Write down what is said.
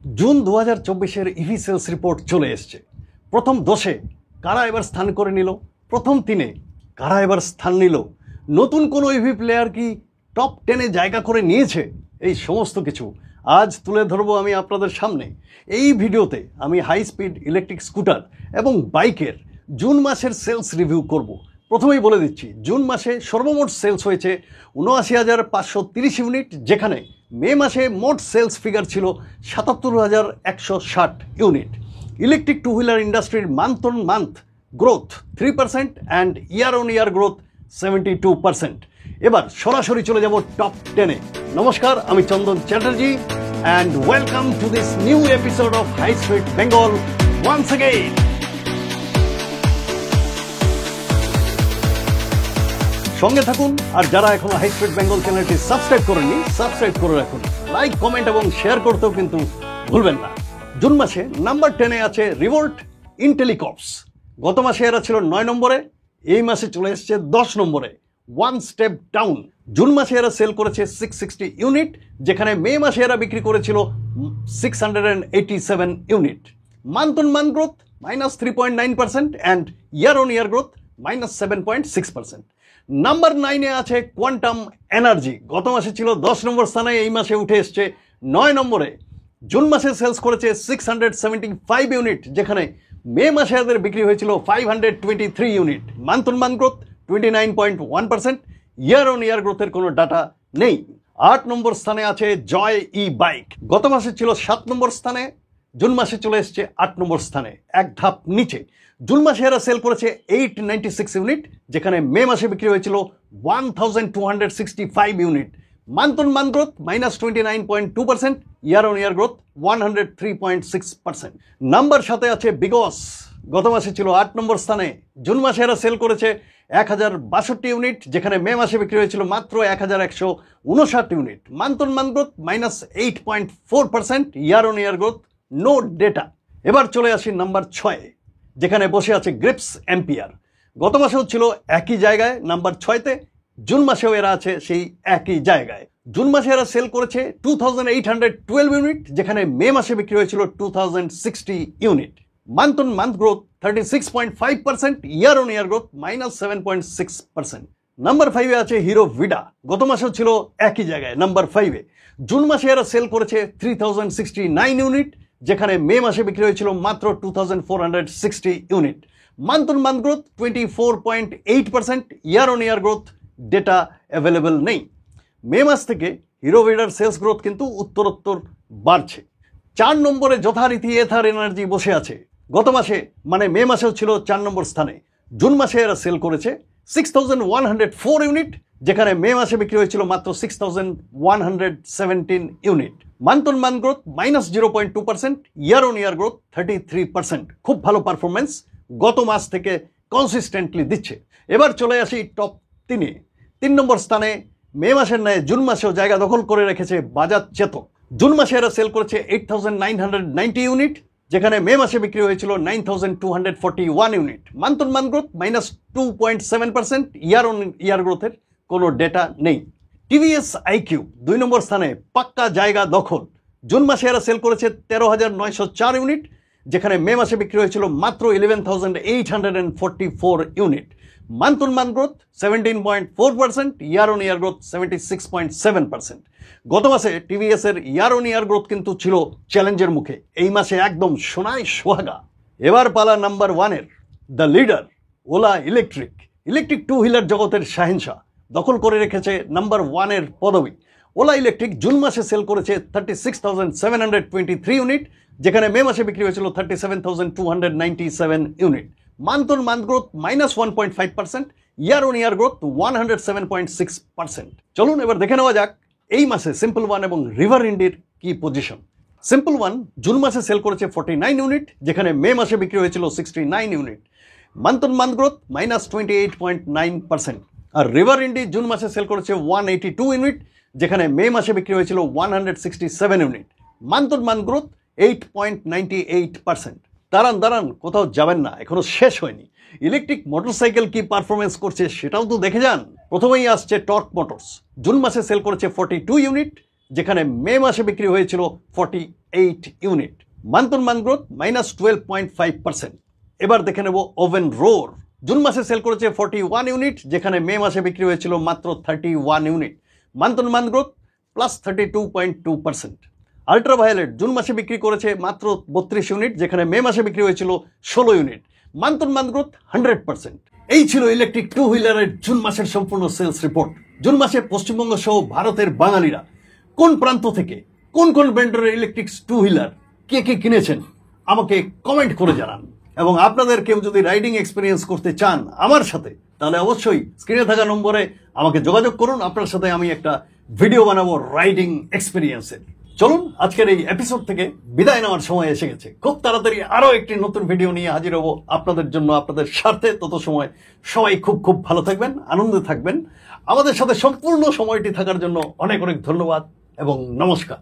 June 2024-এর EV sales report চলে এসছে। প্রথম 10-এ কারা এবার স্থান করে নিল, প্রথম 3-এ কারা এবার স্থান নিল, নতুন কোনো ইভি প্লেয়ার কি টপ 10-এ জায়গা করে নিয়েছে, এই সমস্ত কিছু আজ তুলে ধরবো আমি আপনাদের সামনে। এই ভিডিওতে আমি হাই স্পিড ইলেকট্রিক স্কুটার এবং বাইকের জুন মাসের সেলস রিভিউ করব। প্রথমেই বলে দিচ্ছি, জুন মাসে সর্বমোট সেলস হয়েছে ৭৯,৫৩০ ইউনিট, যেখানে মে মাসে মোট সেলস ফিগার ছিল ৭৭,১৬০ ইউনিট। ইলেকট্রিক টু হুইলার ইন্ডাস্ট্রির month on month growth 3% and year on year growth 72%। এবার সরাসরি চলে যাব টপ 10-এ। নমস্কার, আমি Chandan Chatterjee and welcome to this new episode of high speed Bengal once again. সঙ্গে থাকুন, আর যারা এখনো হাই স্পিড বেঙ্গল চ্যানেলটি সাবস্ক্রাইব করেননি সাবস্ক্রাইব করে রাখুন। লাইক, কমেন্ট এবং শেয়ার করতেও কিন্তু ভুলবেন না। জুন মাসে নাম্বার 10-এ আছে রিভোল্ট ইন্টেলিকর্পস। গত মাসে এরা ছিল 9 নম্বরে, এই মাসে চলে এসেছে 10 নম্বরে, ওয়ান স্টেপ ডাউন। জুন মাসে এরা সেল করেছে 660 ইউনিট, যেখানে মে মাসে এরা বিক্রি করেছিল 687 unit. Month on month growth -3.9% and year on year growth -7.6%। Number 9-এ আছে কোয়ান্টাম এনার্জি। গত মাসে ছিল 10 নম্বর স্থানে, এই মাসে উঠে এসছে 9 নম্বরে। জুন মাসে সেলস করেছে 675 ইউনিট, যেখানে মে মাসে এদের বিক্রি হয়েছিল 523 unit. Month on month growth 29.1%, year on year গ্রোথের কোনো ডাটা নেই। 8 নম্বর স্থানে আছে জয় ই বাইক। গত মাসে ছিল 7 নম্বর স্থানে, জুন মাসে চলে এসছে 8 নম্বর স্থানে, এক ধাপ নিচে। জুন মাসে এরা সেল করেছে 896 ইউনিট, যেখানে মে মাসে বিক্রি হয়েছিল 1265 unit. Month on month growth -29.2%, year on year growth 103.6%। Number 7-এ আছে বিগস। গত মাসে ছিল 8 নম্বর স্থানে, জুন মাসে এরা সেল করেছে 1062 ইউনিট, যেখানে মে মাসে বিক্রি হয়েছিল মাত্র 1159 unit. Month on month growth -8.4%, year on year growth no data. এবার চলে আসি নাম্বার 6-এ, যেখানে বসে আছে গ্রিপস এম্পিয়ার। গত মাসেও ছিল একই জায়গায় নাম্বার 6-তে, জুন মাসেও এরা আছে সেই একই জায়গায়। জুন মাসে এরা সেল করেছে 2812 ইউনিট, যেখানে মে মাসে বিক্রি হয়েছিল 2060 unit. Month on month growth 36.5%, year on year growth -7.6%। Number 5-এ আছে হিরো ভিডা। গত মাসেও ছিল একই জায়গায় নাম্বার 5-এ। জুন মাসে এরা সেল করেছে 3069 ইউনিট, যেখানে মে মাসে বিক্রি হয়েছিল মাত্র 2460 unit. Month on month growth 24.8%, year on year growth data available নেই। মে মাস থেকে হিরো ভিডার সেলস গ্রোথ কিন্তু উত্তরোত্তর বাড়ছে। 4 নম্বরে যথারীতি এথার এনার্জি বসে আছে। গত মাসে মানে মে মাসেও ছিল 4 নম্বর স্থানে, জুন মাসে এরা সেল করেছে 6104 ইউনিট, যেখানে মে মাসে বিক্রি হয়েছিল মাত্র 6117 unit. Month on month growth -0.2%, year on year growth 33%। খুব ভালো পারফরমেন্স গত মাস থেকে কনসিস্টেন্টলি দিচ্ছে। এবার চলে আসি টপ 3-এ। 3 নম্বর স্থানে মে মাসের ন্যায় জুন মাসেও জায়গা দখল করে রেখেছে বাজাজ চেতক। জুন মাসে এরা সেল করেছে 8990 ইউনিট, যেখানে মে মাসে বিক্রি হয়েছিল 9241 unit. Month on month growth -2.7%, year on year গ্রোথের কোনো ডেটা নেই। টিভিএস আইকিউ 2 নম্বর স্থানে, পাক্কা জায়গা দখল। জুন মাসে এরা সেল করেছে 13,904 ইউনিট, যেখানে মে মাসে বিক্রি হয়েছিল মাত্র 11,844 unit. Month on month growth 17.4%, year on year growth 76.7%। গত মাসে টিভিএস এর ইয়ার অন ইয়ার গ্রোথ কিন্তু ছিল চ্যালেঞ্জের মুখে, এই মাসে একদম সোনায় সোহাগা। এবার পালা নাম্বার 1-এর, the leader Ola electric. Electric two wheeler জগতের শাহেনশাহ দখল করে রেখেছে নাম্বার 1-এর পদবি। ওলা ইলেকট্রিক জুন মাসে সেল করেছে 36,723 ইউনিট, যেখানে মে মাসে বিক্রি হয়েছিল 37,297 unit. Month on month growth -1.5%, year on year growth 107.6%। চলুন এবার দেখে নেওয়া যাক এই মাসে সিম্পল ওয়ান এবং রিভার ইন্ডির কি পজিশন। সিম্পল ওয়ান জুন মাসে সেল করেছে 49 ইউনিট, যেখানে মে মাসে বিক্রি হয়েছিল 69 unit. Month on month growth -28.9%। আর রিভার ইন্ডি জুন মাসে সেল করেছে 182 ইউনিট, যেখানে মে মাসে বিক্রি হয়েছিল 167 unit. Month on month growth 8.98%। দাঁড়ান, কোথাও যাবেন না, এখনো শেষ হয়নি। ইলেকট্রিক মোটরসাইকেল কি পারফরমেন্স করছে সেটাও তো দেখে যান। প্রথমেই আসছে টর্ক মোটরস। জুন মাসে সেল করেছে 42 ইউনিট, যেখানে মে মাসে বিক্রি হয়েছিল 48 unit. Month on month growth -12.5%। এবার দেখে নেব ওভেন রোর। জুন মাসে সেল করেছে 41 ইউনিট, যেখানে মে মাসে বিক্রি হয়েছিল মাত্র 31 unit. Month on month growth +32.2%। Ultraviolet June মাসে বিক্রি করেছে মাত্র 32 ইউনিট, যেখানে মে মাসে বিক্রি হয়েছিল 16 unit. Month on month growth 100%। এই ছিল ইলেকট্রিক টু হুইলারের জুন মাসের সম্পূর্ণ সেলস রিপোর্ট। জুন মাসে পশ্চিমবঙ্গ সহ ভারতের বাঙালিরা কোন প্রান্ত থেকে কোন কোন ব্র্যান্ডের ইলেকট্রিক টু হুইলার কে কে কিনেছেন আমাকে কমেন্ট করে জানান। এবং আপনাদের কেউ যদি রাইডিং এক্সপিরিয়েন্স করতে চান আমার সাথে, তাহলে অবশ্যই স্ক্রিনে থাকা নম্বরে আমাকে যোগাযোগ করুন। আপনার সাথে আমি একটা ভিডিও বানাবো রাইডিং এক্সপিরিয়েন্সের। চলুন, আজকের এই এপিসোড থেকে বিদায় নেওয়ার সময় এসে গেছে। খুব তাড়াতাড়ি আরো একটি নতুন ভিডিও নিয়ে হাজির হব আপনাদের জন্য, আপনাদের স্বার্থে। তত সময় সবাই খুব খুব ভালো থাকবেন, আনন্দে থাকবেন। আমাদের সাথে সম্পূর্ণ সময়টি থাকার জন্য অনেক অনেক ধন্যবাদ এবং নমস্কার।